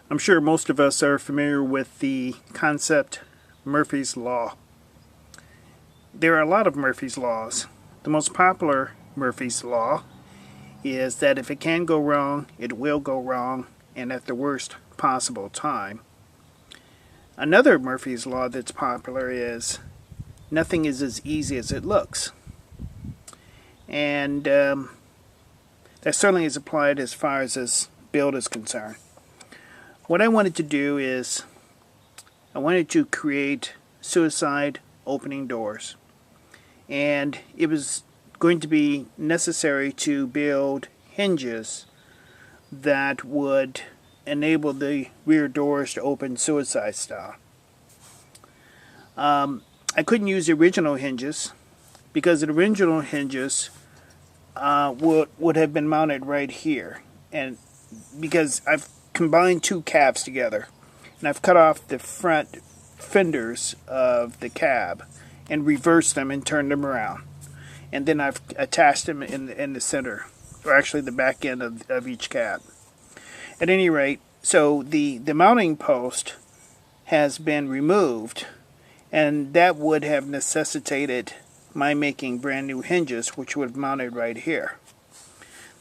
I'm sure most of us are familiar with the concept Murphy's Law. There are a lot of Murphy's Laws. The most popular Murphy's Law is that if it can go wrong, it will go wrong, and at the worst possible time. Another Murphy's Law that's popular is nothing is as easy as it looks. And that certainly is applied as far as this build is concerned. What I wanted to do is I wanted to create suicide opening doors. And it was going to be necessary to build hinges that would enable the rear doors to open suicide style. I couldn't use the original hinges because the original hinges would have been mounted right here, and because I've combined two cabs together and I've cut off the front fenders of the cab and reversed them and turned them around, and then I've attached them in the center, or actually the back end of each cab. At any rate, so the mounting post has been removed, and that would have necessitated my making brand new hinges, which would have mounted right here.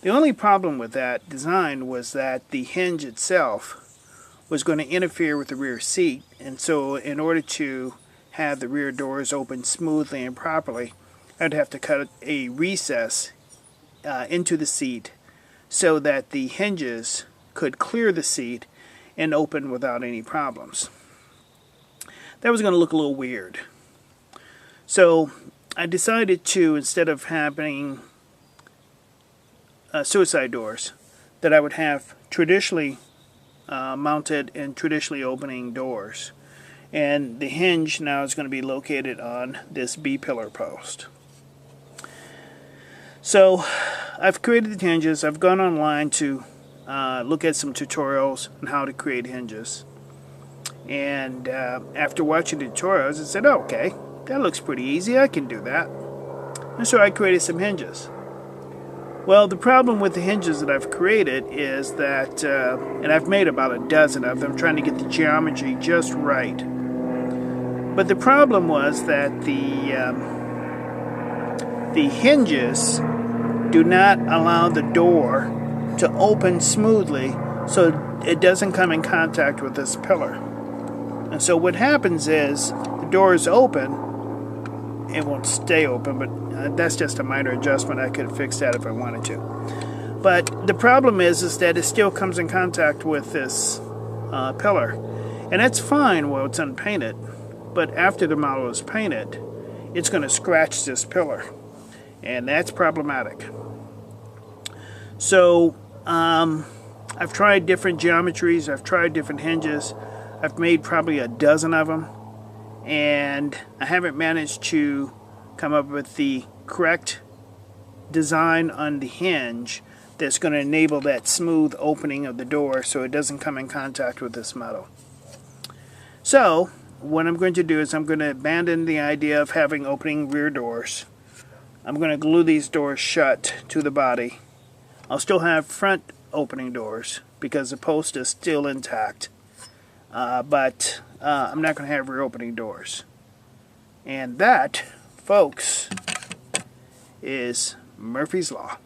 The only problem with that design was that the hinge itself was going to interfere with the rear seat, and so in order to have the rear doors open smoothly and properly, I'd have to cut a recess into the seat so that the hinges could clear the seat and open without any problems. That was going to look a little weird. So I decided to, instead of having suicide doors, that I would have traditionally mounted and traditionally opening doors. And the hinge now is going to be located on this B-pillar post. So I've created the hinges. I've gone online to look at some tutorials on how to create hinges. And after watching the tutorials, I said, oh, okay, that looks pretty easy. I can do that. And so I created some hinges. Well, the problem with the hinges that I've created is that, and I've made about a dozen of them, trying to get the geometry just right. But the problem was that the hinges do not allow the door to open smoothly, so it doesn't come in contact with this pillar. And so what happens is the door is open. It won't stay open, but that's just a minor adjustment. I could fix that if I wanted to. But the problem is that it still comes in contact with this pillar. And that's fine while it's unpainted. But after the model is painted, it's going to scratch this pillar. And that's problematic. So I've tried different geometries. I've tried different hinges. I've made probably a dozen of them. And I haven't managed to come up with the correct design on the hinge that's going to enable that smooth opening of the door so it doesn't come in contact with this metal. So what I'm going to do is I'm going to abandon the idea of having opening rear doors. I'm going to glue these doors shut to the body. I'll still have front opening doors because the post is still intact. But I'm not going to have rear opening doors. And that, folks, is Murphy's Law.